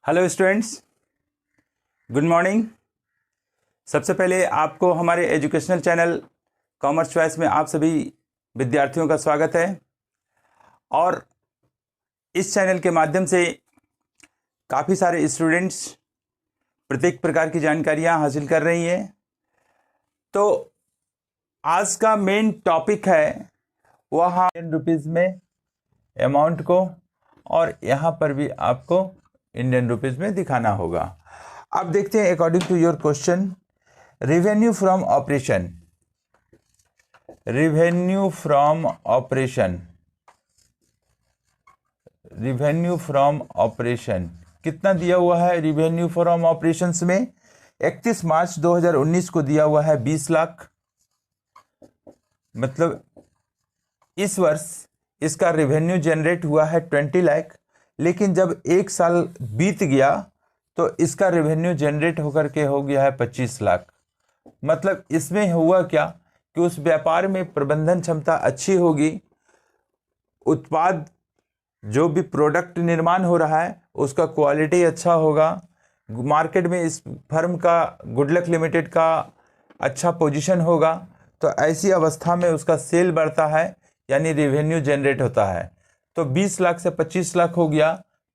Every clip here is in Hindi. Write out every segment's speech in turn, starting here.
Hello students, good morning. सबसे पहले आपको हमारे एजुकेशनल चैनल कॉमर्स चॉइस में आप सभी विद्यार्थियों का स्वागत है। और इस चैनल के माध्यम से काफ़ी सारे स्टूडेंट्स प्रत्येक प्रकार की जानकारियां हासिल कर रही हैं। तो आज का मेन टॉपिक है वह इंडियन रुपीज़ में अमाउंट को, और यहाँ पर भी आपको इंडियन रुपीज़ में दिखाना होगा। अब देखते हैं according to your question, revenue from operation, revenue from operation, revenue from operation कितना दिया हुआ है? रेवेन्यू फ्रॉम ऑपरेशंस में 31 मार्च 2019 को दिया हुआ है 20 लाख। मतलब इस वर्ष इसका रेवेन्यू जनरेट हुआ है 20 लाख, लेकिन जब एक साल बीत गया तो इसका रेवेन्यू जनरेट होकर के हो गया है 25 लाख। मतलब इसमें हुआ क्या कि उस व्यापार में प्रबंधन क्षमता अच्छी होगी, उत्पाद जो भी प्रोडक्ट निर्माण हो रहा है उसका क्वालिटी अच्छा होगा, मार्केट में इस फर्म का गुडलक लिमिटेड का अच्छा पोजीशन होगा, तो ऐसी अवस्था में उसका सेल बढ़ता है, यानी रेवेन्यू जनरेट होता है। तो 20 लाख से 25 लाख हो गया,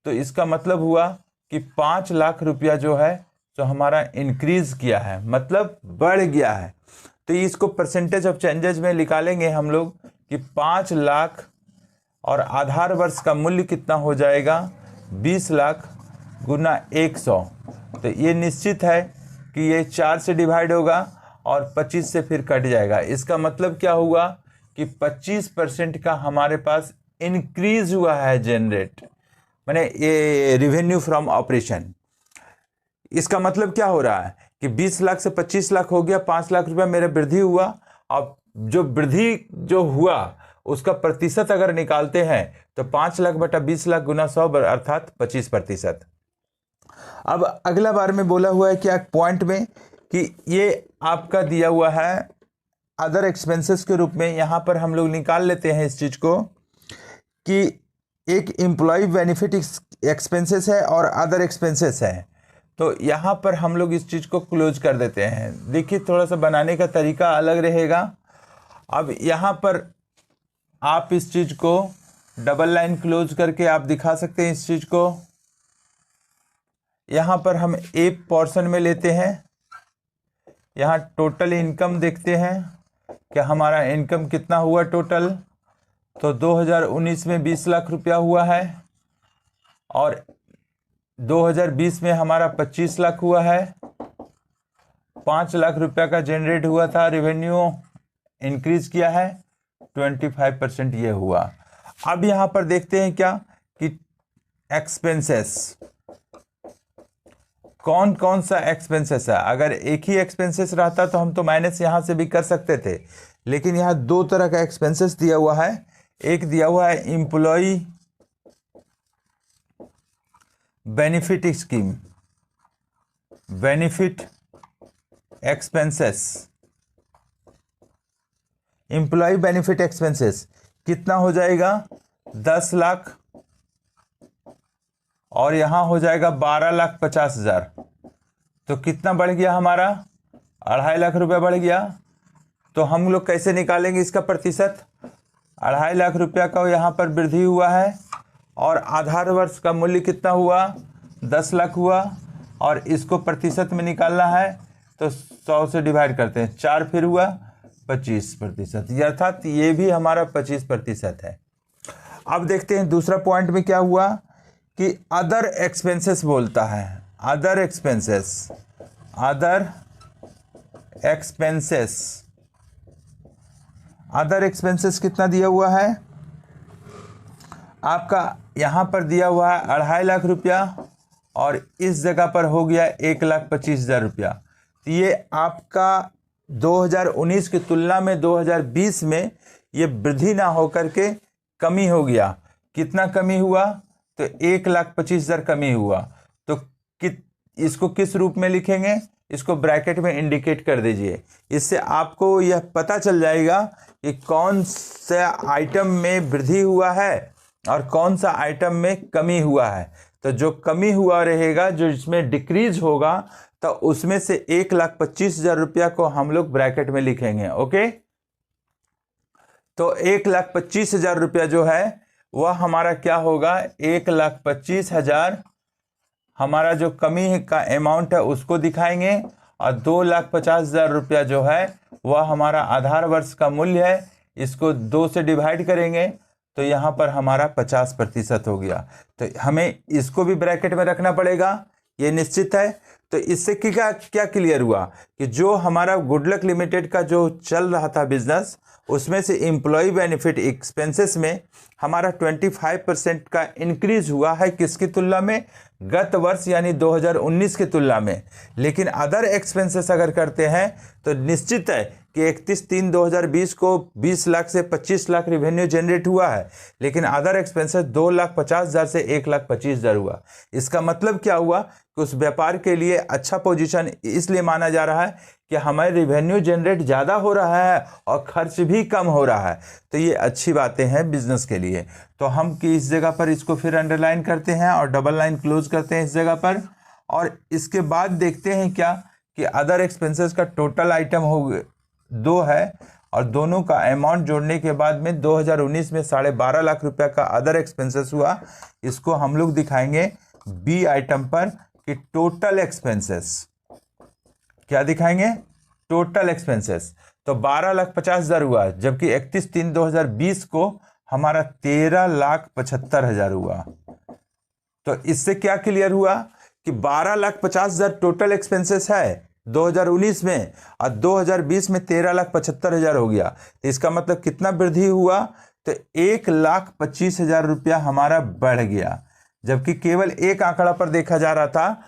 तो इसका मतलब हुआ कि 5 लाख रुपया जो है जो हमारा इंक्रीज किया है, मतलब बढ़ गया है। तो इसको परसेंटेज ऑफ चेंजेस में निकालेंगे हम लोग कि 5 लाख और आधार वर्ष का मूल्य कितना हो जाएगा? 20 लाख गुना 100। तो ये निश्चित है कि ये 4 से डिवाइड होगा और 25 से फिर कट जाएगा। इसका मतलब क्या हुआ कि 25% का हमारे पास इंक्रीज हुआ है जनरेट, माने ये रेवेन्यू फ्रॉम ऑपरेशन। इसका मतलब क्या हो रहा है कि 20 लाख से 25 लाख हो गया, 5 लाख रुपया मेरा वृद्धि हुआ। अब जो वृद्धि जो हुआ उसका प्रतिशत अगर निकालते हैं तो 5 लाख बटा 20 लाख गुना 100 अर्थात 25%। अब अगला बार में बोला हुआ है क्या पॉइंट में कि ये आपका दिया हुआ है अदर एक्सपेंसेस के रूप में। यहाँ पर हम लोग निकाल लेते हैं इस चीज़ को कि एक एम्प्लॉय बेनिफिट एक्सपेंसेस है और अदर एक्सपेंसेस है। तो यहाँ पर हम लोग इस चीज़ को क्लोज कर देते हैं। देखिए थोड़ा सा बनाने का तरीका अलग रहेगा। अब यहाँ पर आप इस चीज़ को डबल लाइन क्लोज करके आप दिखा सकते हैं इस चीज़ को। यहाँ पर हम एक पोर्शन में लेते हैं, यहाँ टोटल इनकम देखते हैं कि हमारा इनकम कितना हुआ टोटल। तो 2019 में 20 लाख रुपया हुआ है और 2020 में हमारा 25 लाख हुआ है। 5 लाख रुपया का जनरेट हुआ था, रेवेन्यू इंक्रीज किया है 25% ये हुआ। अब यहाँ पर देखते हैं क्या कि एक्सपेंसेस, कौन कौन सा एक्सपेंसेस है। अगर एक ही एक्सपेंसेस रहता तो हम तो माइनस यहाँ से भी कर सकते थे, लेकिन यहाँ दो तरह का एक्सपेंसेस दिया हुआ है। एक दिया हुआ है employ benefit scheme, benefit expenses. Employ benefit expenses कितना हो जाएगा? 10 लाख और यहाँ हो जाएगा 12,50,000। तो कितना बढ़ गया हमारा? 2.5 लाख रुपया बढ़ गया। तो हम लोग कैसे निकालेंगे इसका प्रतिशत? 2.5 लाख रुपया का यहाँ पर वृद्धि हुआ है और आधार वर्ष का मूल्य कितना हुआ? 10 लाख हुआ, और इसको प्रतिशत में निकालना है तो 100 से डिवाइड करते हैं, 4 फिर हुआ 25%, अर्थात ये भी हमारा 25% है। अब देखते हैं दूसरा पॉइंट में क्या हुआ कि अदर एक्सपेंसेस बोलता है। Other expenses, other expenses, other expenses कितना दिया हुआ है आपका? यहाँ पर दिया हुआ है 2.5 लाख रुपया और इस जगह पर हो गया 1,25,000 रुपया। तो ये आपका 2019 की तुलना में 2020 में ये वृद्धि ना होकर के कमी हो गया। कितना कमी हुआ? तो 1,25,000 कमी हुआ। तो इसको किस रूप में लिखेंगे? इसको ब्रैकेट में इंडिकेट कर दीजिए। इससे आपको यह पता चल जाएगा कि कौन सा आइटम में वृद्धि हुआ है और कौन सा आइटम में कमी हुआ है। तो तो जो कमी हुआ रहेगा, जो इसमें डिक्रीज होगा, तो उसमें से 1,25,000 रुपया को हम लोग ब्रैकेट में लिखेंगे। ओके, तो 1,25,000 रुपया जो है वह हमारा क्या होगा, 1,25,000 हमारा जो कमी का अमाउंट है उसको दिखाएंगे, और 2,50,000 रुपया जो है वह हमारा आधार वर्ष का मूल्य है, इसको 2 से डिवाइड करेंगे तो यहाँ पर हमारा 50% हो गया। तो हमें इसको भी ब्रैकेट में रखना पड़ेगा, ये निश्चित है। तो इससे क्या क्या क्लियर हुआ कि जो हमारा गुडलक लिमिटेड का जो चल रहा था बिजनेस, उसमें से एम्प्लॉय बेनिफिट एक्सपेंसेस में हमारा 25% का इंक्रीज हुआ है, किसकी तुलना में, गत वर्ष यानी 2019 की तुलना में। लेकिन अदर एक्सपेंसेस अगर करते हैं तो निश्चित है कि 31/3/2020 को 20 लाख से 25 लाख रिवेन्यू जनरेट हुआ है, लेकिन अदर एक्सपेंसेस 2,50,000 से 1,25,000 हुआ। इसका मतलब क्या हुआ कि उस व्यापार के लिए अच्छा पोजीशन इसलिए माना जा रहा है कि हमारे रिवेन्यू जनरेट ज़्यादा हो रहा है और खर्च भी कम हो रहा है। तो ये अच्छी बातें हैं बिजनेस के लिए। तो हम कि इस जगह पर इसको फिर अंडरलाइन करते हैं और डबल लाइन क्लोज करते हैं इस जगह पर, और इसके बाद देखते हैं क्या कि अदर एक्सपेंसेस का टोटल आइटम हो 2 है, और दोनों का अमाउंट जोड़ने के बाद में 2019 में 12.5 लाख रुपया का अदर एक्सपेंसेस हुआ। इसको हम लोग दिखाएंगे बी आइटम पर कि टोटल एक्सपेंसेस, क्या दिखाएंगे, टोटल एक्सपेंसेस। तो 12,50,000 हुआ, जबकि 31/3/2020 को हमारा 13,75,000 हुआ। तो इससे क्या क्लियर हुआ कि 12,50,000 टोटल एक्सपेंसेस है 2019 में, और 2020 में 13,75,000 हो गया। तो इसका मतलब कितना वृद्धि हुआ, तो 1,25,000 रुपया हमारा बढ़ गया। जबकि केवल एक आंकड़ा पर देखा जा रहा था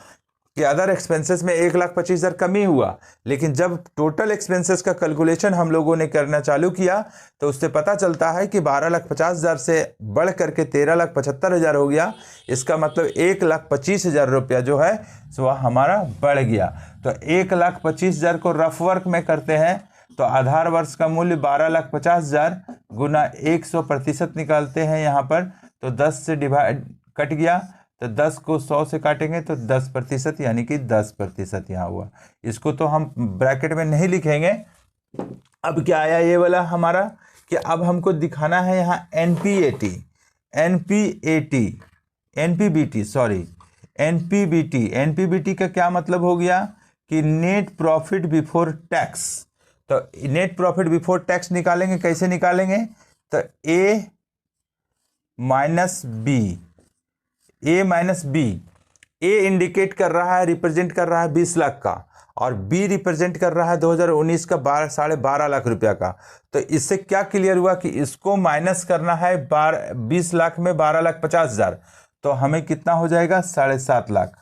कि अदर एक्सपेंसेस में 1,25,000 कमी हुआ, लेकिन जब टोटल एक्सपेंसेस का कैलकुलेशन हम लोगों ने करना चालू किया तो उससे पता चलता है कि 12,50,000 से बढ़ करके 13,75,000 हो गया। इसका मतलब 1,25,000 रुपया जो है वह हमारा बढ़ गया। तो 1,25,000 को रफ वर्क में करते हैं तो आधार वर्ष का मूल्य 12,50,000 गुना 100% निकालते हैं यहाँ पर, तो 10 से डिवाइड कट गया, तो 10 को 100 से काटेंगे तो 10%, यानी कि 10% यहाँ हुआ। इसको तो हम ब्रैकेट में नहीं लिखेंगे। अब क्या आया ये वाला हमारा कि अब हमको दिखाना है यहाँ एनपीबीटी का क्या मतलब हो गया कि नेट प्रॉफिट बिफोर टैक्स। तो नेट प्रॉफिट बिफोर टैक्स निकालेंगे, कैसे निकालेंगे, तो ए माइनस बी। ए इंडिकेट कर रहा है, रिप्रेजेंट कर रहा है 20 लाख का, और बी रिप्रेजेंट कर रहा है 2019 का 12.5 लाख रुपया का। तो इससे क्या क्लियर हुआ कि इसको माइनस करना है 20 लाख में 12,50,000, तो हमें कितना हो जाएगा, 7.5 लाख।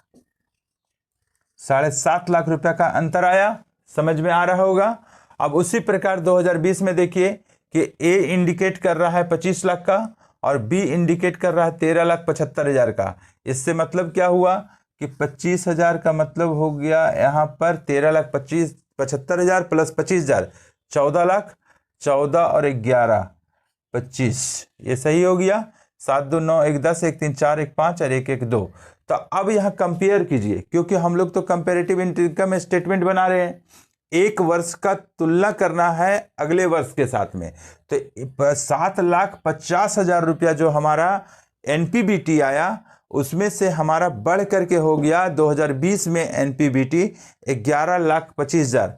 7.5 लाख रुपया का अंतर आया, समझ में आ रहा होगा। अब उसी प्रकार 2020 में देखिए कि ए इंडिकेट कर रहा है 25 लाख का और बी इंडिकेट कर रहा है 13,75,000 का। इससे मतलब क्या हुआ कि 25,000 का मतलब हो गया यहाँ पर 13,75,000 प्लस 25,000 14 लाख, 14 और 11 25, ये सही हो गया। 7 2 9 1 10 1 3 4 1 5 और 1 1 2। तो अब यहाँ कंपेयर कीजिए, क्योंकि हम लोग तो कंपेरेटिव इनकम स्टेटमेंट बना रहे हैं, एक वर्ष का तुलना करना है अगले वर्ष के साथ में। तो 7,50,000 रुपया जो हमारा एनपीबीटी आया, उसमें से हमारा बढ़ करके हो गया 2020 में एनपीबीटी 11,25,000।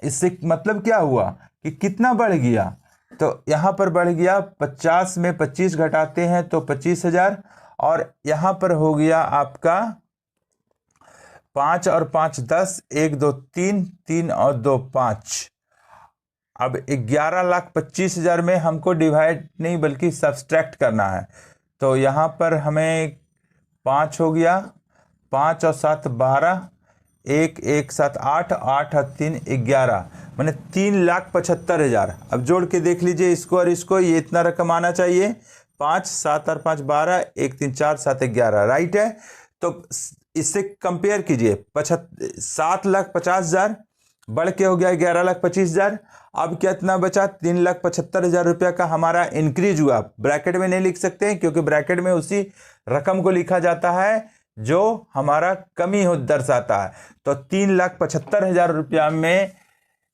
इससे मतलब क्या हुआ कि कितना बढ़ गया, तो यहाँ पर बढ़ गया 50 में 25 घटाते हैं तो 25,000, और यहाँ पर हो गया आपका 5 और 5 10, 1 2 3, 3 और 2 5। अब 11,25,000 में हमको डिवाइड नहीं बल्कि सब्सट्रैक्ट करना है। तो यहाँ पर हमें 5 हो गया, 5 और 7 12, 1 1 7 8, 8 और 3 11, मैंने 3,75,000। अब जोड़ के देख लीजिए इसको और इसको, ये इतना रकम आना चाहिए। 5 7 और 5 12, 1 3 4 7 11, राइट है। तो इससे कंपेयर कीजिए, 7,50,000 बढ़ के हो गया 11,25,000। अब कितना बचा, 3,75,000 रुपया का हमारा इंक्रीज हुआ। ब्रैकेट में नहीं लिख सकते हैं क्योंकि ब्रैकेट में उसी रकम को लिखा जाता है जो हमारा कमी हो दर्शाता है। तो 3,75,000 रुपया में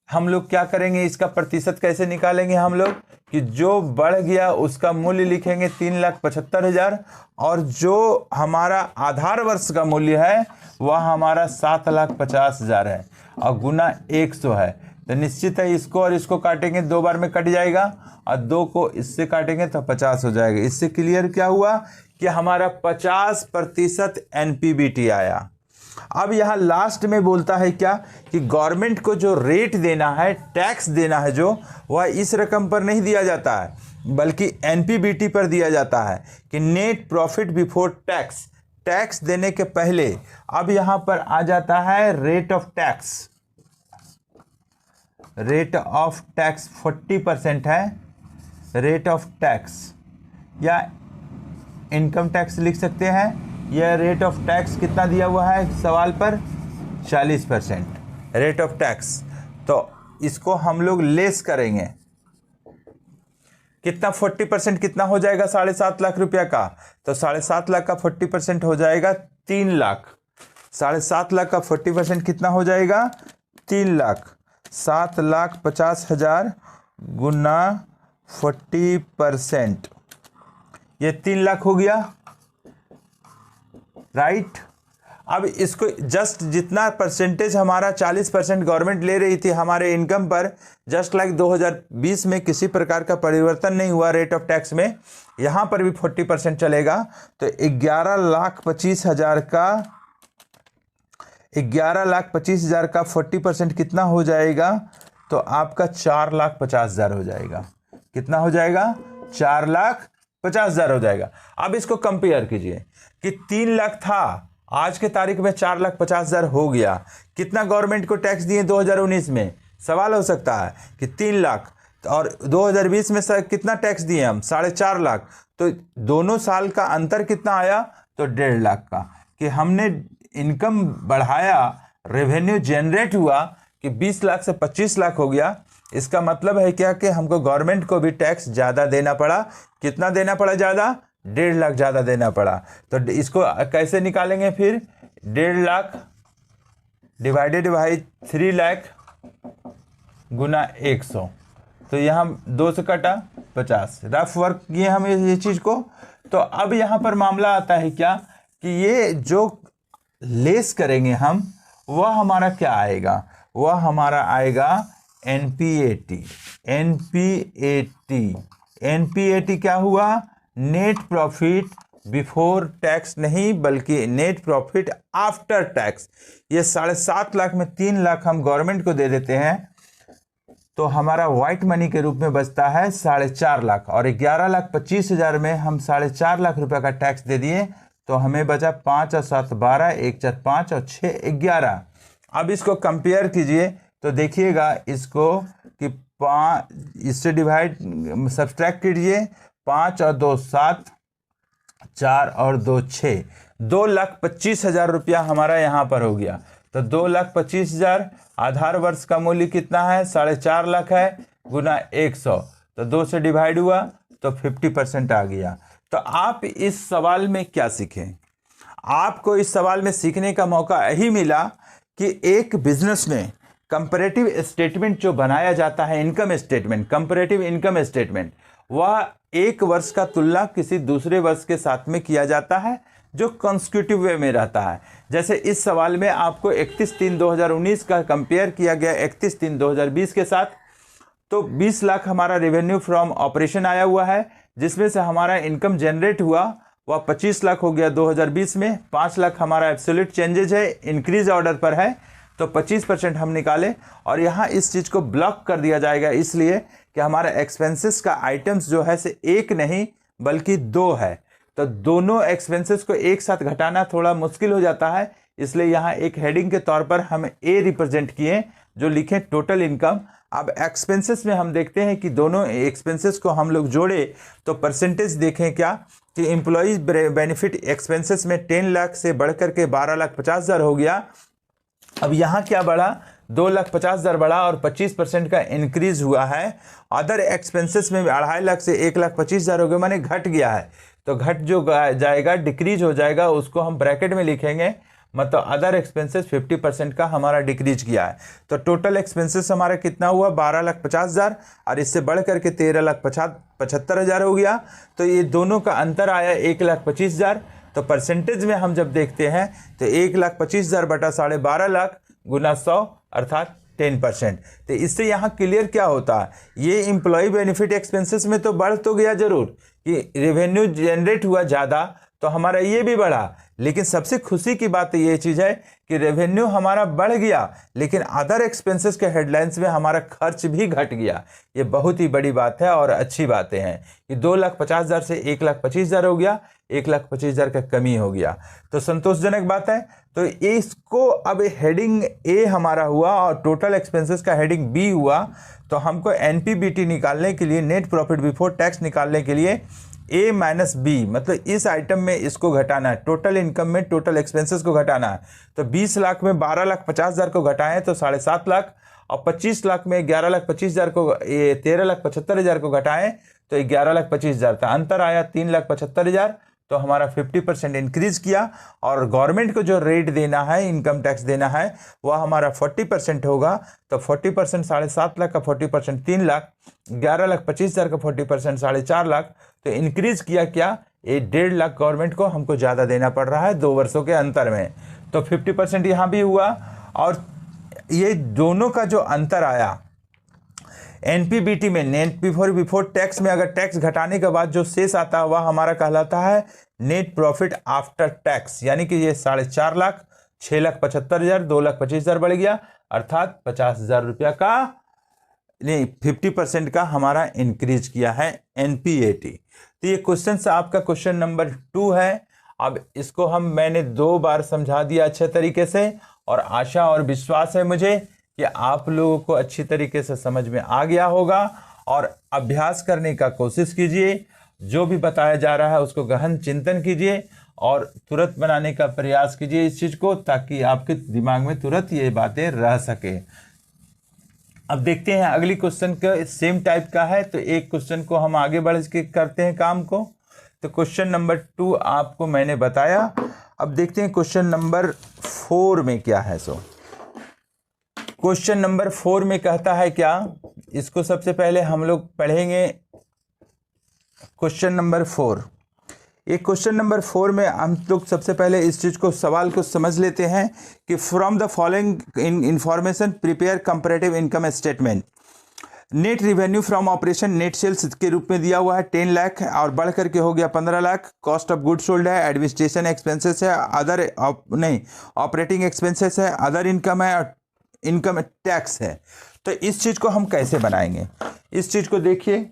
हम लोग क्या करेंगे, इसका प्रतिशत कैसे निकालेंगे हम लोग, कि जो बढ़ गया उसका मूल्य लिखेंगे 3,75,000, और जो हमारा आधार वर्ष का मूल्य है वह हमारा 7,50,000 है और गुना 100 है। तो निश्चित है इसको और इसको काटेंगे, 2 बार में कट जाएगा, और 2 को इससे काटेंगे तो 50 हो जाएगा। इससे क्लियर क्या हुआ कि हमारा 50% एनपीबीटी आया। अब यहाँ लास्ट में बोलता है क्या, कि गवर्नमेंट को जो रेट देना है, टैक्स देना है जो, वह इस रकम पर नहीं दिया जाता है बल्कि एनपीबीटी पर दिया जाता है, कि net profit before tax, tax देने के पहले। अब यहाँ पर आ जाता है rate of tax, rate of tax 40% है, रेट ऑफ टैक्स या इनकम टैक्स लिख सकते हैं। यह रेट ऑफ टैक्स कितना दिया हुआ है सवाल पर, 40% रेट ऑफ टैक्स। तो इसको हम लोग लेस करेंगे, कितना 40% कितना हो जाएगा 7.5 लाख रुपया का, तो 7.5 लाख का 40% हो जाएगा 3 लाख। 7.5 लाख का 40% कितना हो जाएगा 3 लाख। 7,50,000 गुना 40%, ये 3 लाख हो गया, राइट। अब इसको जस्ट जितना परसेंटेज हमारा 40% गवर्नमेंट ले रही थी हमारे इनकम पर, जस्ट लाइक 2020 में किसी प्रकार का परिवर्तन नहीं हुआ रेट ऑफ टैक्स में, यहाँ पर भी 40% चलेगा। तो 11,25,000 का 40% कितना हो जाएगा, तो आपका 4,50,000 हो जाएगा। कितना हो जाएगा, 4,50,000 हो जाएगा। अब इसको कंपेयर कीजिए कि 3 लाख था, आज के तारीख में 4,50,000 हो गया। कितना गवर्नमेंट को टैक्स दिए 2019 में, सवाल हो सकता है कि 3 लाख, और 2020 में कितना टैक्स दिए हम, 4.5 लाख। तो दोनों साल का अंतर कितना आया, तो 1.5 लाख का, कि हमने इनकम बढ़ाया, रेवेन्यू जनरेट हुआ कि 20 लाख से 25 लाख हो गया। इसका मतलब है क्या, कि हमको गवर्नमेंट को भी टैक्स ज़्यादा देना पड़ा। कितना देना पड़ा ज़्यादा, 1.5 लाख ज़्यादा देना पड़ा। तो इसको कैसे निकालेंगे फिर, 1.5 लाख डिवाइडेड बाई 3 लाख गुना 100, तो यहाँ 2 से कटा 50। रफ वर्क किए हम ये चीज़ को। तो अब यहाँ पर मामला आता है क्या, कि ये जो लेस करेंगे हम, वह हमारा क्या आएगा, वह हमारा आएगा एनपीएटी। एनपीएटी क्या हुआ, नेट प्रॉफिट बिफोर टैक्स नहीं बल्कि नेट प्रॉफिट आफ्टर टैक्स। ये 7.5 लाख में 3 लाख हम गवर्नमेंट को दे देते हैं, तो हमारा व्हाइट मनी के रूप में बचता है 4.5 लाख, और 11,25,000 में हम 4.5 लाख रुपए का टैक्स दे दिए, तो हमें बचा 5 और 7 12, 1 4 5 और 6 11। अब इसको कंपेयर कीजिए तो देखिएगा इसको कि 5 इससे डिवाइड सब्सट्रैक्ट कीजिए, 5 और 2 7, 4 और 2 6, 2,25,000 रुपया हमारा यहाँ पर हो गया। तो 2,25,000, आधार वर्ष का मूल्य कितना है, 4.5 लाख है, गुना 100, तो 2 से डिवाइड हुआ तो 50% आ गया। तो आप इस सवाल में क्या सीखें, आपको इस सवाल में सीखने का मौका यही मिला कि एक बिजनेस में कंपैरेटिव स्टेटमेंट जो बनाया जाता है, income statement, comparative income statement, वह एक वर्ष का तुलना किसी दूसरे वर्ष के साथ में किया जाता है जो कंसेक्यूटिव वे में रहता है। जैसे इस सवाल में आपको 31/3/2019 का कंपेयर किया गया 31/3/2020 के साथ। तो 20 लाख हमारा रेवेन्यू फ्रॉम ऑपरेशन आया हुआ है, जिसमें से हमारा इनकम जनरेट हुआ वह 25 लाख हो गया 2020 में। 5 लाख हमारा एब्सोल्यूट चेंजेज है, इंक्रीज ऑर्डर पर है, तो 25% हम निकाले, और यहाँ इस चीज़ को ब्लॉक कर दिया जाएगा इसलिए कि हमारा एक्सपेंसेस का आइटम्स जो है से एक नहीं बल्कि 2 है। तो दोनों एक्सपेंसेस को एक साथ घटाना थोड़ा मुश्किल हो जाता है, इसलिए यहाँ एक हेडिंग के तौर पर हम ए रिप्रेजेंट किए जो लिखे टोटल इनकम। अब एक्सपेंसेस में हम देखते हैं कि दोनों एक्सपेंसेस को हम लोग जोड़े तो परसेंटेज देखें क्या, कि एम्प्लॉयज बेनिफिट एक्सपेंसेस में 10 लाख से बढ़कर के 12,50,000 हो गया। अब यहाँ क्या बढ़ा, 2,50,000 बढ़ा और 25% का इंक्रीज हुआ है। अदर एक्सपेंसेस में 2.5 लाख से 1,25,000 हो गए, माने घट गया है। तो घट जो जाएगा, डिक्रीज हो जाएगा, उसको हम ब्रैकेट में लिखेंगे, मतलब अदर एक्सपेंसेस 50% का हमारा डिक्रीज किया है। तो टोटल एक्सपेंसेस हमारा कितना हुआ, 12,50,000, और इससे बढ़ करके 13,75,000 हो गया। तो ये दोनों का अंतर आया 1,25,000। तो परसेंटेज में हम जब देखते हैं तो 1,25,000 बटा 12.5 गुना 100 अर्थात 10%। तो इससे यहाँ क्लियर क्या होता है, ये इम्प्लॉय बेनिफिट एक्सपेंसेस में तो बढ़ तो गया जरूर कि रेवेन्यू जनरेट हुआ ज़्यादा, तो हमारा ये भी बढ़ा, लेकिन सबसे खुशी की बात ये चीज़ है कि रेवेन्यू हमारा बढ़ गया, लेकिन अदर एक्सपेंसेस के हेडलाइंस में हमारा खर्च भी घट गया। ये बहुत ही बड़ी बात है और अच्छी बातें हैं कि 2,50,000 से 1,25,000 हो गया, 1,25,000 का कमी हो गया, तो संतोषजनक बात है। तो इसको अब हेडिंग ए हमारा हुआ और टोटल एक्सपेंसेस का हेडिंग बी हुआ। तो हमको एनपीबीटी निकालने के लिए, नेट प्रॉफिट बिफोर टैक्स निकालने के लिए ए माइनस बी, मतलब इस आइटम में इसको घटाना है, टोटल इनकम में टोटल एक्सपेंसेस को घटाना है। तो 20 लाख में 12,50,000 को घटाएं तो 7.5 लाख, और 25 लाख में 11,25,000 को, 13,75,000 को घटाएं तो 11,25,000 था, अंतर आया 3,75,000। तो हमारा 50% इंक्रीज किया, और गवर्नमेंट को जो रेट देना है, इनकम टैक्स देना है, वह हमारा 40% होगा। तो 40% 7.5 लाख का 40% 3 लाख, 11,25,000 का 40% 4.5 लाख। तो इंक्रीज किया क्या, ये 1.5 लाख गवर्नमेंट को हमको ज़्यादा देना पड़ रहा है 2 वर्षों के अंतर में। तो 50% यहाँ भी हुआ, और ये दोनों का जो अंतर आया एनपीबीटी में, नेट बिफोर टैक्स में, अगर टैक्स घटाने के बाद जो शेष आता है वह हमारा कहलाता है नेट प्रॉफिट आफ्टर टैक्स, यानी कि ये 4.5 लाख, 6,75,000, 2,25,000 बढ़ गया, अर्थात 50,000 रुपया का, नहीं 50% का हमारा इंक्रीज किया है एनपीएटी। तो ये क्वेश्चन से आपका क्वेश्चन नंबर 2 है। अब इसको मैंने 2 बार समझा दिया अच्छे तरीके से, और आशा और विश्वास है मुझे कि आप लोगों को अच्छी तरीके से समझ में आ गया होगा। और अभ्यास करने का कोशिश कीजिए, जो भी बताया जा रहा है उसको गहन चिंतन कीजिए और तुरंत बनाने का प्रयास कीजिए इस चीज़ को, ताकि आपके दिमाग में तुरंत ये बातें रह सके। अब देखते हैं अगली क्वेश्चन का, सेम टाइप का है, तो एक क्वेश्चन को हम आगे बढ़ के करते हैं काम को। तो क्वेश्चन नंबर 2 आपको मैंने बताया। अब देखते हैं क्वेश्चन नंबर 4 में क्या है। क्वेश्चन नंबर 4 में कहता है क्या, इसको सबसे पहले हम लोग पढ़ेंगे। क्वेश्चन नंबर 4, एक क्वेश्चन नंबर 4 में हम लोग सबसे पहले इस चीज़ को, सवाल को समझ लेते हैं कि from the following information prepare comparative income statement. Net revenue from operation net sales के रूप में दिया हुआ है 10 लाख, और बढ़ करके हो गया 15 lakh. Cost of good sold है, एडमिनिस्ट्रेशन एक्सपेंसेस है, अदर ऑपरेटिंग एक्सपेंसेस है, अदर इनकम है, और इनकम टैक्स है। तो इस चीज़ को हम कैसे बनाएंगे, इस चीज़ को देखिए,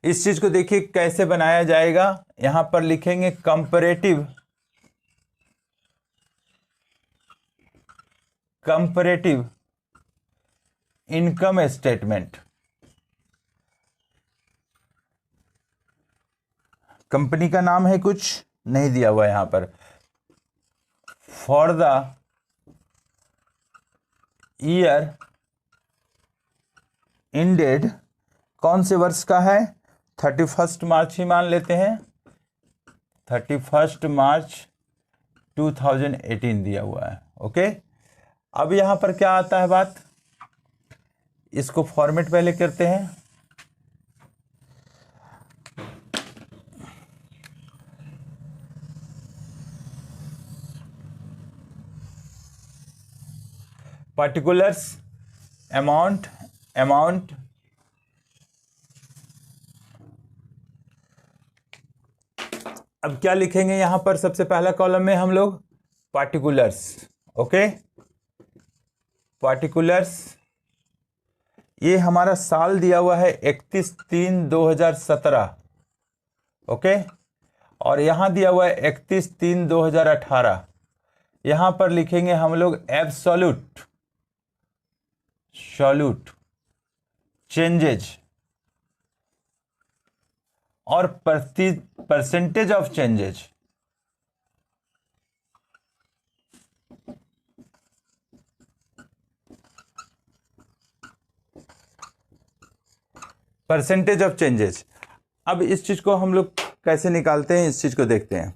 इस चीज़ को देखिए कैसे बनाया जाएगा। यहां पर लिखेंगे कंपैरेटिव इनकम स्टेटमेंट। कंपनी का नाम है, कुछ नहीं दिया हुआ यहां पर। फॉर द ईयर इंडेड, कौन से वर्ष का है, 31 मार्च ही मान लेते हैं, 31 मार्च 2018 दिया हुआ है। ओके, अब यहां पर क्या आता है बात, इसको फॉर्मेट पहले करते हैं। पर्टिकुलर्स, अमाउंट, अब क्या लिखेंगे यहां पर, सबसे पहला कॉलम में हम लोग पार्टिकुलर्स। ओके, पार्टिकुलर्स, ये हमारा साल दिया हुआ है 31/3/2017। ओके, और यहां दिया हुआ है 31/3/2018। यहां पर लिखेंगे हम लोग एब्सोल्यूट चेंजेज और percentage of changes. Percentage of changes, अब इस चीज को हम लोग कैसे निकालते हैं इस चीज को देखते हैं।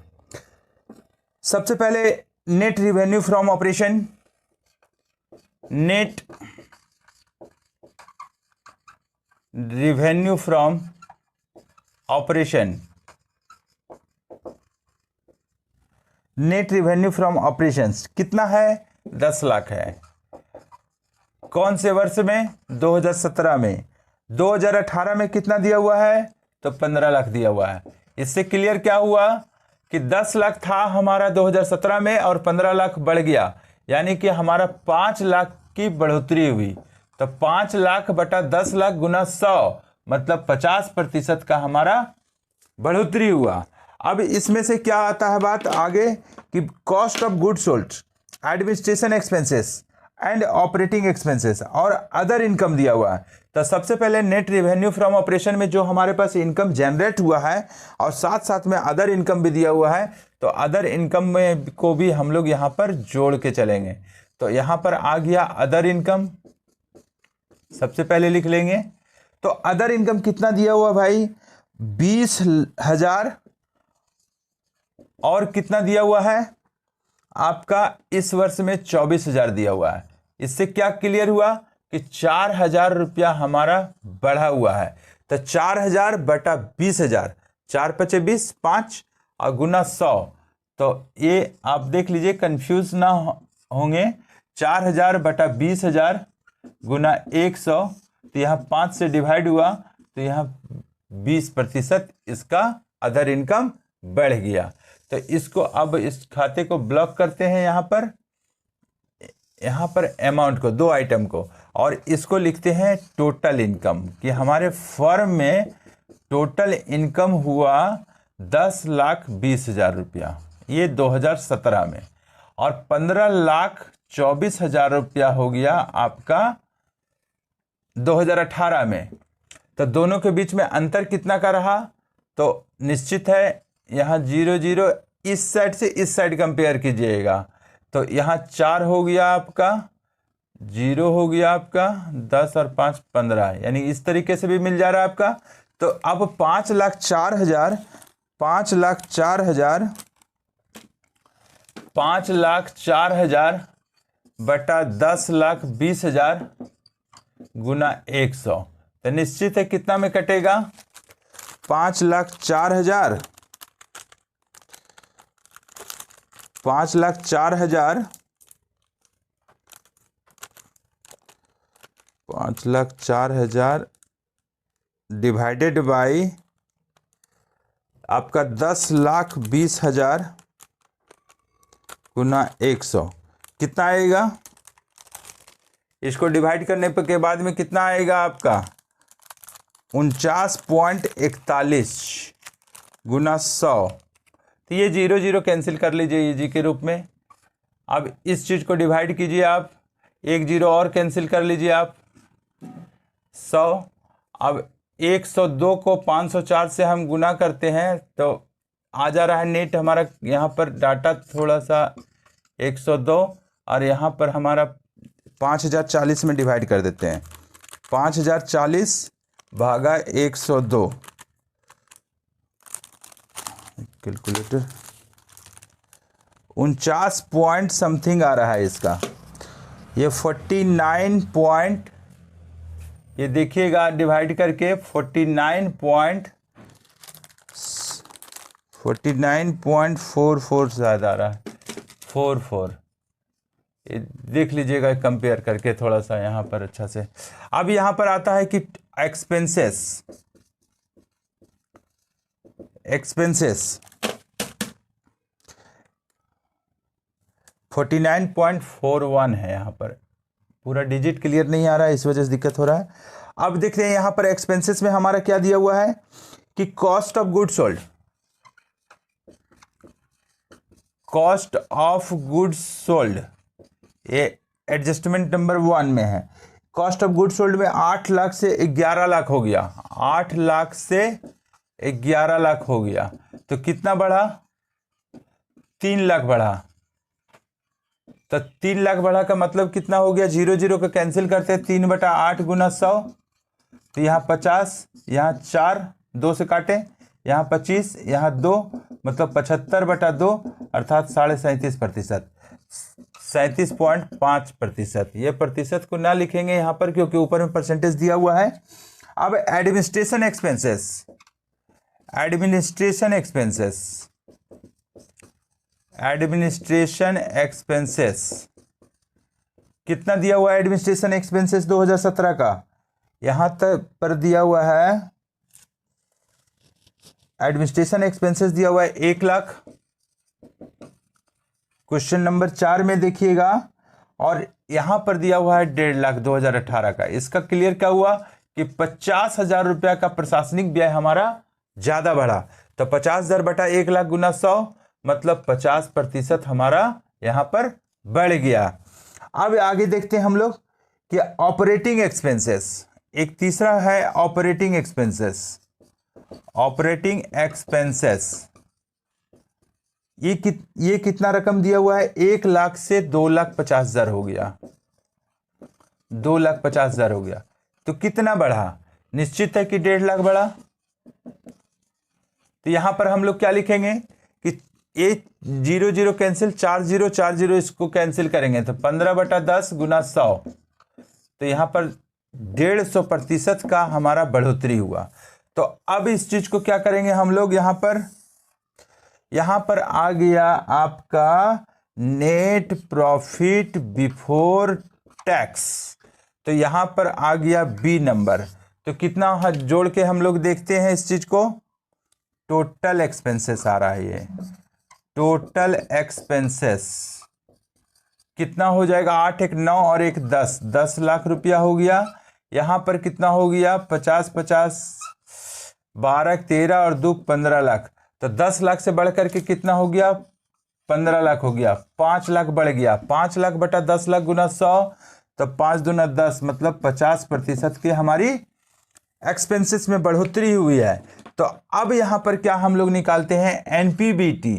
सबसे पहले net revenue from operation, net revenue from operation, net revenue from operations कितना है? 10 लाख है। कौन से वर्ष में? 2017 में। 2018 में कितना दिया हुआ है? तो 15 लाख दिया हुआ है। इससे क्लियर क्या हुआ कि 10 लाख था हमारा 2017 में और 15 लाख बढ़ गया, यानी कि हमारा 5 लाख की बढ़ोतरी हुई। तो 5 लाख बटा 10 लाख गुना 100 मतलब 50% का हमारा बढ़ोतरी हुआ। अब इसमें से क्या आता है बात आगे कि cost of good sold, administration expenses and operating expenses और अदर इनकम दिया हुआ है। तो सबसे पहले नेट रिवेन्यू फ्रॉम ऑपरेशन में जो हमारे पास इनकम जनरेट हुआ है और साथ साथ में अदर इनकम भी दिया हुआ है, तो अदर इनकम में को भी हम लोग यहाँ पर जोड़ के चलेंगे। तो यहाँ पर आ गया अदर इनकम, सबसे पहले लिख लेंगे। तो अदर इनकम कितना दिया हुआ भाई? 20,000 और कितना दिया हुआ है आपका इस वर्ष में? 24,000 दिया हुआ है। इससे क्या क्लियर हुआ कि 4,000 रुपया हमारा बढ़ा हुआ है। तो 4,000 बटा 20,000, 4 पचे 20, 5 और गुना 100। तो ये आप देख लीजिए, कंफ्यूज ना होंगे। 4,000 बटा 20,000 गुना 100, तो यहाँ 5 से डिवाइड हुआ, तो यहाँ 20% इसका अदर इनकम बढ़ गया। तो इसको अब इस खाते को ब्लॉक करते हैं यहाँ पर अमाउंट को, 2 आइटम को, और इसको लिखते हैं टोटल इनकम कि हमारे फर्म में टोटल इनकम हुआ 10,20,000 रुपया, ये 2017 में, और 15,24,000 रुपया हो गया आपका 2018 में। तो दोनों के बीच में अंतर कितना का रहा? तो निश्चित है यहाँ 0 0 इस साइड से इस साइड कंपेयर कीजिएगा, तो यहाँ 4 हो गया आपका, 0 हो गया आपका, 10 और 5 15, यानी इस तरीके से भी मिल जा रहा है आपका। तो अब 5,04,000 बटा 10,20,000 गुना 100, तो निश्चित है कितना में कटेगा? 5,04,000 5,04,000 डिवाइडेड बाई आपका 10,20,000 गुना 100, कितना आएगा? इसको डिवाइड करने के बाद में कितना आएगा आपका? 49.41 गुना 100। तो ये 0 0 कैंसिल कर लीजिए इजी के रूप में। अब इस चीज़ को डिवाइड कीजिए आप, 1 0 और कैंसिल कर लीजिए आप, 100। अब 102 को 504 से हम गुना करते हैं तो आ जा रहा है नेट हमारा, यहाँ पर डाटा थोड़ा सा 102 और यहाँ पर हमारा 5,040 में डिवाइड कर देते हैं। 5,040 भागा 102, कैलकुलेटर 49 पॉइंट समथिंग आ रहा है इसका, ये 49 पॉइंट, ये देखिएगा डिवाइड करके 49.44 शायद आ रहा है, 44, ये देख लीजिएगा कंपेयर करके थोड़ा सा यहाँ पर अच्छा से। अब यहाँ पर आता है कि एक्सपेंसेस 49.41 है, यहाँ पर पूरा डिजिट क्लियर नहीं आ रहा है, इस वजह से दिक्कत हो रहा है। अब देख रहे हैं यहाँ पर एक्सपेंसेस में हमारा क्या दिया हुआ है कि cost of goods sold, cost of goods sold, ये एडजस्टमेंट नंबर 1 में है। कॉस्ट ऑफ गुड्स सोल्ड में 8 लाख से 11 लाख हो गया, 8 लाख से 11 लाख हो गया, तो कितना बढ़ा? 3 लाख बढ़ा। तो 3 लाख बढ़ा का मतलब कितना हो गया? 0 0 का कैंसिल करते हैं, 3 बटा 8 गुना 100, तो यहाँ 50, यहाँ 4 2 से काटे, यहाँ 25, यहाँ 2, मतलब 75/2 अर्थात 37.5%, 37.5%। ये प्रतिशत को ना लिखेंगे यहाँ पर क्योंकि ऊपर में परसेंटेज दिया हुआ है। अब administration expenses, administration expenses, administration expenses कितना दिया हुआ है? एडमिनिस्ट्रेशन एक्सपेंसेस 2017 का यहां तक पर दिया हुआ है। एडमिनिस्ट्रेशन एक्सपेंसेस दिया हुआ है 1 लाख। क्वेश्चन नंबर 4 में देखिएगा, और यहां पर दिया हुआ है 1.5 लाख 2018 का। इसका क्लियर क्या हुआ कि 50,000 रुपया का प्रशासनिक व्यय हमारा ज्यादा बढ़ा। तो 50,000 बटा 1 लाख गुना 100 मतलब 50% हमारा यहां पर बढ़ गया। अब आगे देखते हैं हम लोग कि ऑपरेटिंग एक्सपेंसेस, एक तीसरा है ऑपरेटिंग एक्सपेंसेस। ऑपरेटिंग एक्सपेंसेस ये कितना रकम दिया हुआ है? 1 लाख से 2,50,000 हो गया, 2,50,000 हो गया। तो कितना बढ़ा? निश्चित है कि 1.5 लाख बढ़ा। तो यहां पर हम लोग क्या लिखेंगे कि 0 कैंसिल, 40 इसको कैंसिल करेंगे तो 15/10 गुना 100, तो यहां पर 150% का हमारा बढ़ोतरी हुआ। तो अब इस चीज को क्या करेंगे हम लोग? यहां पर आ गया आपका नेट प्रॉफिट बिफोर टैक्स, तो यहां पर आ गया बी नंबर। तो कितना जोड़ के हम लोग देखते हैं इस चीज को? टोटल एक्सपेंसेस आ रहा है ये, टोटल एक्सपेंसेस कितना हो जाएगा? 8 1 9 और 1 10, 10 लाख रुपया हो गया। यहां पर कितना हो गया? 50 50 12 13 और 2 15 लाख। तो 10 लाख से बढ़ करके कितना हो गया? 15 लाख हो गया। 5 लाख बढ़ गया। 5 लाख बटा 10 लाख गुना 100, तो 5 दूना 10 मतलब 50% की हमारी एक्सपेंसेस में बढ़ोतरी हुई है। तो अब यहां पर क्या हम लोग निकालते हैं? NPBT,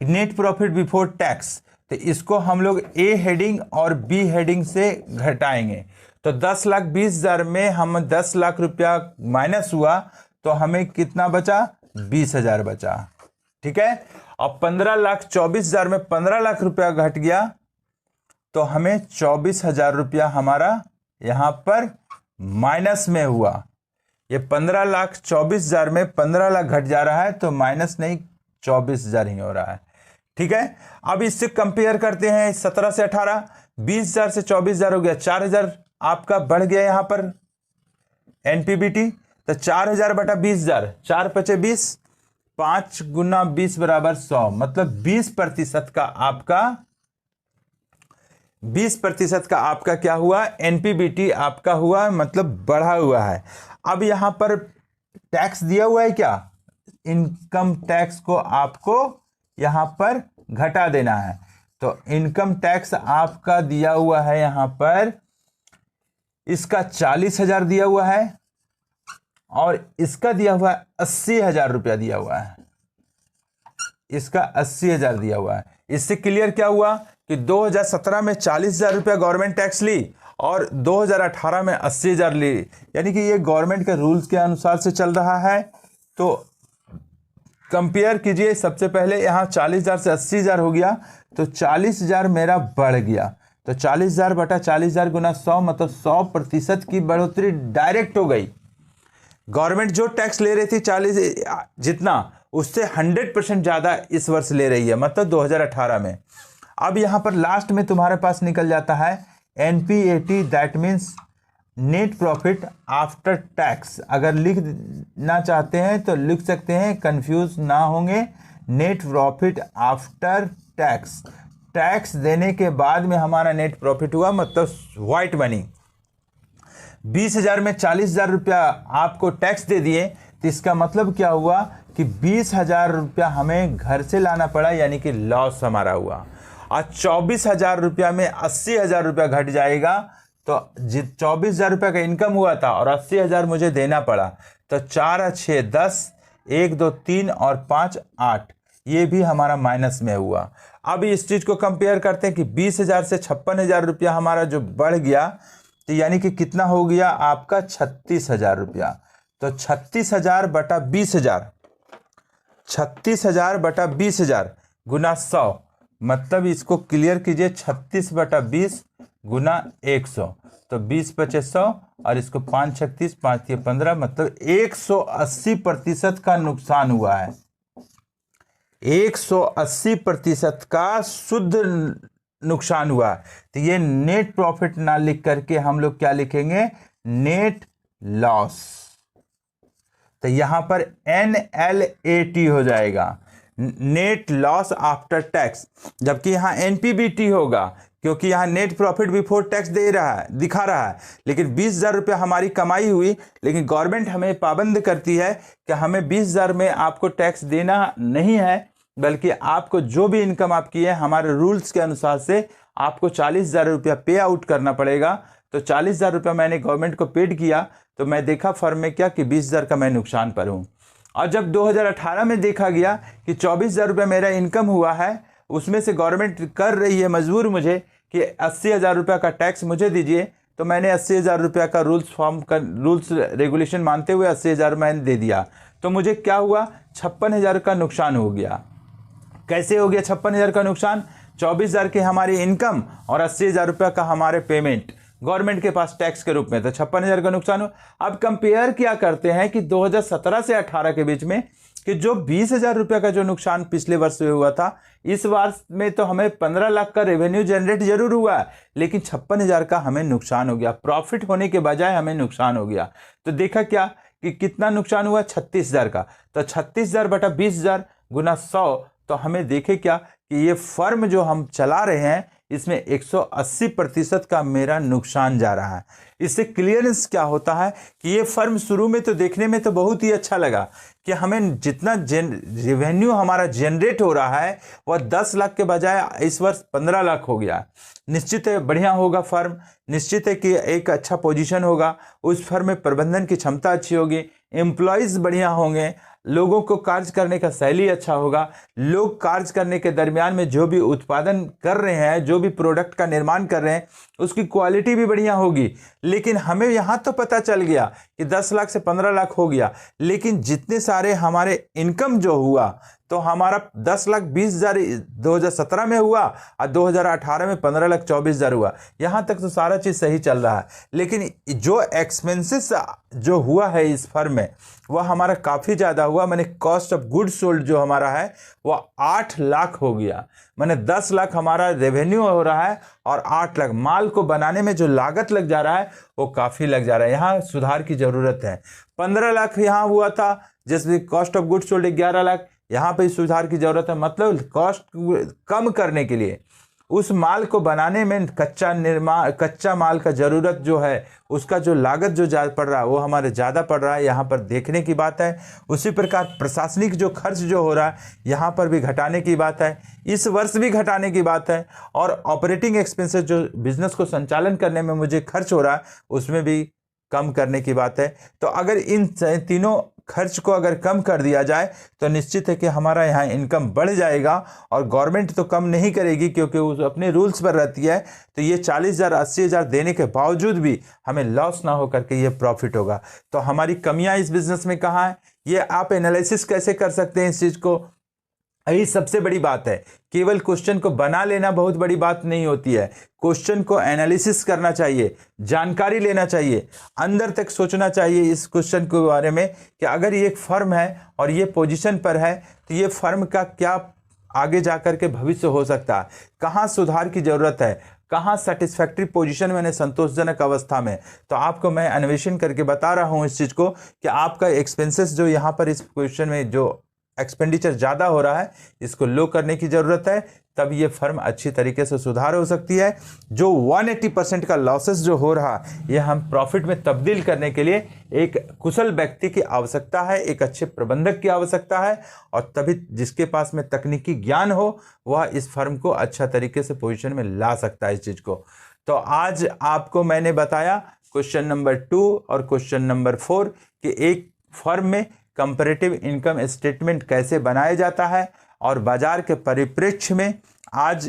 net profit before tax. तो इसको हम लोग ए हेडिंग और बी हेडिंग से घटाएंगे। तो 10,20,000 में हम 10 लाख रुपया माइनस हुआ तो हमें कितना बचा? 20,000 बचा। ठीक है। अब 15,24,000 में 15 लाख रुपया घट गया तो हमें 24,000 रुपया हमारा यहां पर माइनस में हुआ। ये 15,24,000 में 15 लाख घट जा रहा है तो माइनस नहीं 24,000 ही हो रहा है। ठीक है। अब इससे कंपेयर करते हैं 17 से 18, 20,000 से 24,000 हो गया, 4,000 आपका बढ़ गया यहां पर एनपीबीटी। तो 4,000 बटा 20,000, 4 पचे 20, 5 गुना 20 बराबर 100, मतलब 20% का आपका 20% का आपका क्या हुआ? एनपीबीटी आपका हुआ, मतलब बढ़ा हुआ है। अब यहां पर टैक्स दिया हुआ है क्या? इनकम टैक्स को आपको यहां पर घटा देना है। तो इनकम टैक्स आपका दिया हुआ है यहां पर, इसका 40,000 दिया हुआ है और इसका दिया हुआ है 80,000 रुपया दिया हुआ है। इसका 80,000 दिया हुआ है। इससे क्लियर क्या हुआ कि 2017 में 40,000 रुपया गवर्नमेंट टैक्स ली और 2018 में 80,000 ली, यानी कि ये गवर्नमेंट के रूल्स के अनुसार से चल रहा है। तो कंपेयर कीजिए, सबसे पहले यहाँ 40,000 से 80,000 हो गया तो 40,000 मेरा बढ़ गया। तो 40,000 बटा 40,000 गुना 100 मतलब 100% की बढ़ोतरी डायरेक्ट हो गई। गवर्नमेंट जो टैक्स ले रही थी 40 जितना, उससे 100% ज़्यादा इस वर्ष ले रही है, मतलब 2018 में। अब यहाँ पर लास्ट में तुम्हारे पास निकल जाता है NPAT, that means net profit after tax. अगर लिखना चाहते हैं तो लिख सकते हैं, कंफ्यूज ना होंगे। Net profit after tax, tax देने के बाद में हमारा नेट प्रॉफिट हुआ, मतलब व्हाइट मनी। 20,000 में 40,000 रुपया आपको टैक्स दे दिए तो इसका मतलब क्या हुआ कि 20,000 रुपया हमें घर से लाना पड़ा, यानी कि लॉस हमारा हुआ। और 24,000 रुपया में 80,000 रुपया घट जाएगा तो 24,000 रुपया का इनकम हुआ था और 80,000 मुझे देना पड़ा। तो 4 और 6 10, 1 2 3 और 5 8, ये भी हमारा माइनस में हुआ। अब इस चीज को कंपेयर करते हैं कि 20,000 से 56,000 रुपया हमारा जो बढ़ गया, तो यानी कि कितना हो गया आपका? 36,000 रुपया। तो 36,000 बटा 20,000, 36,000 बटा 20,000 गुना 100, मतलब इसको क्लियर कीजिए, 36 बटा 20 गुना 100, तो 20 पचे 100 और इसको 5 36 5 ये 15, मतलब 180% का नुकसान हुआ है। 180% का शुद्ध नुकसान हुआ। तो ये नेट प्रॉफिट ना लिख करके हम लोग क्या लिखेंगे, नेट लॉस। तो यहां पर NLAT हो जाएगा, नेट लॉस आफ्टर टैक्स, जबकि यहां NPBT होगा, क्योंकि यहां नेट प्रॉफिट बिफोर टैक्स दे रहा है, दिखा रहा है। लेकिन 20,000 रुपया हमारी कमाई हुई, लेकिन गवर्नमेंट हमें पाबंद करती है कि हमें 20,000 में आपको टैक्स देना नहीं है, बल्कि आपको जो भी इनकम आप की है हमारे रूल्स के अनुसार से आपको 40,000 रुपया पे आउट करना पड़ेगा। तो 40,000 रुपया मैंने गवर्नमेंट को पेड किया, तो मैं देखा फर्म में क्या कि 20,000 का मैं नुकसान पर हूँ। और जब 2018 में देखा गया कि 24,000 रुपया मेरा इनकम हुआ है, उसमें से गवर्नमेंट कर रही है मजबूर मुझे कि 80,000 रुपया का टैक्स मुझे दीजिए, तो मैंने 80,000 रुपया का रूल्स रेगुलेशन मानते हुए 80,000 मैंने दे दिया। तो मुझे क्या हुआ, 56,000 का नुकसान हो गया। कैसे हो गया 56,000 का नुकसान, 24,000 की हमारी इनकम और 80,000 रुपया का हमारे पेमेंट गवर्नमेंट के पास टैक्स के रूप में, तो 56,000 का नुकसान हो। अब कंपेयर क्या करते हैं कि 2017 से 18 के बीच में कि जो 20,000 रुपया का जो नुकसान पिछले वर्ष में हुआ था, इस वर्ष में तो हमें 15 लाख का रेवेन्यू जनरेट जरूर हुआ, लेकिन 56,000 का हमें नुकसान हो गया। प्रॉफिट होने के बजाय हमें नुकसान हो गया। तो देखा क्या कि कितना नुकसान हुआ, 36,000 का। तो 36,000 बटा 20,000 गुना 100, तो हमें देखे क्या कि ये फर्म जो हम चला रहे हैं इसमें 180% का मेरा नुकसान जा रहा है। इससे क्लियरेंस क्या होता है कि ये फर्म शुरू में तो देखने में तो बहुत ही अच्छा लगा कि हमें जितना रेवेन्यू हमारा जनरेट हो रहा है वह 10 लाख के बजाय इस वर्ष 15 लाख हो गया। निश्चित है बढ़िया होगा फर्म, निश्चित है कि एक अच्छा पोजीशन होगा, उस फर्म में प्रबंधन की क्षमता अच्छी होगी, एम्प्लॉयज़ बढ़िया होंगे, लोगों को कार्य करने का शैली अच्छा होगा, लोग कार्य करने के दरमियान में जो भी उत्पादन कर रहे हैं, जो भी प्रोडक्ट का निर्माण कर रहे हैं, उसकी क्वालिटी भी बढ़िया होगी। लेकिन हमें यहाँ तो पता चल गया कि 10 लाख से 15 लाख हो गया, लेकिन जितने सारे हमारे इनकम जो हुआ, तो हमारा 10,20,000 2017 में हुआ और 2018 में 15,24,000 हुआ। यहाँ तक तो सारा चीज़ सही चल रहा है, लेकिन जो एक्सपेंसेस जो हुआ है इस फर्म में वह हमारा काफ़ी ज़्यादा हुआ। मैंने कॉस्ट ऑफ गुड सोल्ड जो हमारा है वह 8 लाख हो गया। मैंने 10 लाख हमारा रेवेन्यू हो रहा है और 8 लाख माल को बनाने में जो लागत लग जा रहा है वो काफ़ी लग जा रहा है। यहाँ सुधार की ज़रूरत है। 15 लाख यहाँ हुआ था, जिसमें cost of good sold 11 lakh, यहाँ पे सुधार की जरूरत है। मतलब कॉस्ट कम करने के लिए उस माल को बनाने में कच्चा माल का ज़रूरत जो है, उसका जो लागत जो ज़्यादा पड़ रहा है वो हमारे ज़्यादा पड़ रहा है, यहाँ पर देखने की बात है। उसी प्रकार प्रशासनिक जो खर्च जो हो रहा है यहाँ पर भी घटाने की बात है, इस वर्ष भी घटाने की बात है। और ऑपरेटिंग एक्सपेंसेस जो बिजनेस को संचालन करने में मुझे खर्च हो रहा है उसमें भी कम करने की बात है। तो अगर इन तीनों खर्च को अगर कम कर दिया जाए तो निश्चित है कि हमारा यहाँ इनकम बढ़ जाएगा। और गवर्नमेंट तो कम नहीं करेगी क्योंकि वो अपने रूल्स पर रहती है। तो ये 40,000 80,000 देने के बावजूद भी हमें लॉस ना हो करके ये प्रॉफिट होगा। तो हमारी कमियां इस बिजनेस में कहाँ है, ये आप एनालिसिस कैसे कर सकते हैं इस चीज़ को, यही सबसे बड़ी बात है। केवल क्वेश्चन को बना लेना बहुत बड़ी बात नहीं होती है, क्वेश्चन को एनालिसिस करना चाहिए, जानकारी लेना चाहिए, अंदर तक सोचना चाहिए इस क्वेश्चन के बारे में कि अगर ये एक फर्म है और ये पोजीशन पर है तो ये फर्म का क्या आगे जाकर के भविष्य हो सकता है, कहाँ सुधार की ज़रूरत है, कहाँ सेटिस्फैक्ट्री पोजीशन में, संतोषजनक अवस्था में। तो आपको मैं अन्वेषण करके बता रहा हूँ इस चीज़ को कि आपका एक्सपेंसेस जो यहाँ पर इस क्वेश्चन में जो एक्सपेंडिचर ज़्यादा हो रहा है इसको लो करने की ज़रूरत है, तब ये फर्म अच्छी तरीके से सुधार हो सकती है। जो 180% का लॉसेस जो हो रहा है ये हम प्रॉफिट में तब्दील करने के लिए एक कुशल व्यक्ति की आवश्यकता है, एक अच्छे प्रबंधक की आवश्यकता है, और तभी जिसके पास में तकनीकी ज्ञान हो वह इस फर्म को अच्छा तरीके से पोजीशन में ला सकता है इस चीज़ को। तो आज आपको मैंने बताया क्वेश्चन नंबर 2 और क्वेश्चन नंबर 4 कि एक फर्म में कंपैरेटिव इनकम स्टेटमेंट कैसे बनाया जाता है और बाजार के परिप्रेक्ष्य में आज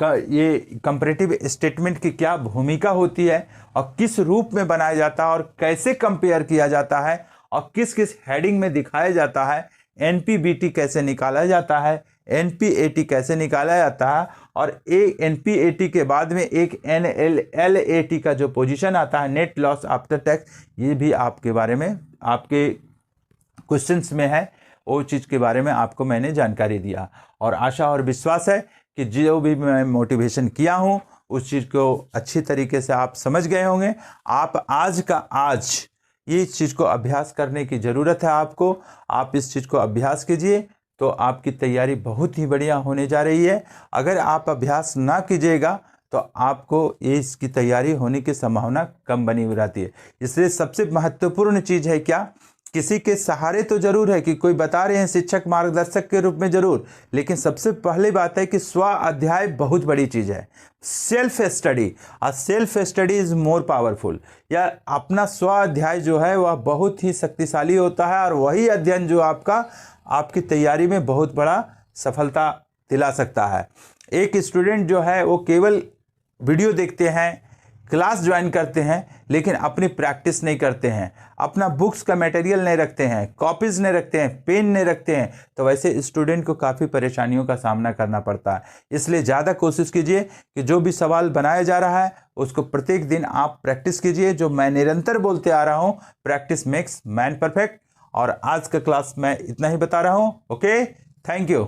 ये कंपैरेटिव स्टेटमेंट की क्या भूमिका होती है और किस रूप में बनाया जाता है और कैसे कंपेयर किया जाता है और किस किस हेडिंग में दिखाया जाता है, एनपीबीटी कैसे निकाला जाता है, एनपीएटी कैसे निकाला जाता है, और एनपीएटी के बाद में एक एनएलएटी का जो पोजीशन आता है, नेट लॉस आफ्टर टैक्स, ये भी आपके बारे में आपके क्वेश्चंस में है, वो चीज़ के बारे में आपको मैंने जानकारी दिया। और आशा और विश्वास है कि जो भी मैं मोटिवेशन किया हूँ उस चीज़ को अच्छी तरीके से आप समझ गए होंगे। आप आज का आज ये चीज़ को अभ्यास करने की ज़रूरत है आपको। आप इस चीज़ को अभ्यास कीजिए तो आपकी तैयारी बहुत ही बढ़िया होने जा रही है। अगर आप अभ्यास ना कीजिएगा तो आपको इसकी तैयारी होने की संभावना कम बनी हुई रहती है। इसलिए सबसे महत्वपूर्ण चीज़ है क्या, किसी के सहारे तो जरूर है कि कोई बता रहे हैं शिक्षक मार्गदर्शक के रूप में जरूर, लेकिन सबसे पहली बात है कि स्व अध्याय बहुत बड़ी चीज़ है। Self study, self study is more powerful, या अपना स्व अध्याय जो है वह बहुत ही शक्तिशाली होता है और वही अध्ययन जो आपकी तैयारी में बहुत बड़ा सफलता दिला सकता है। एक स्टूडेंट जो है वो केवल वीडियो देखते हैं, क्लास ज्वाइन करते हैं, लेकिन अपनी प्रैक्टिस नहीं करते हैं, अपना बुक्स का मटेरियल नहीं रखते हैं, कॉपीज नहीं रखते हैं, पेन नहीं रखते हैं, तो वैसे स्टूडेंट को काफ़ी परेशानियों का सामना करना पड़ता है। इसलिए ज़्यादा कोशिश कीजिए कि जो भी सवाल बनाया जा रहा है उसको प्रत्येक दिन आप प्रैक्टिस कीजिए। जो मैं निरंतर बोलते आ रहा हूँ, प्रैक्टिस मेक्स मैन परफेक्ट। और आज का क्लास मैं इतना ही बता रहा हूँ। Okay, thank you.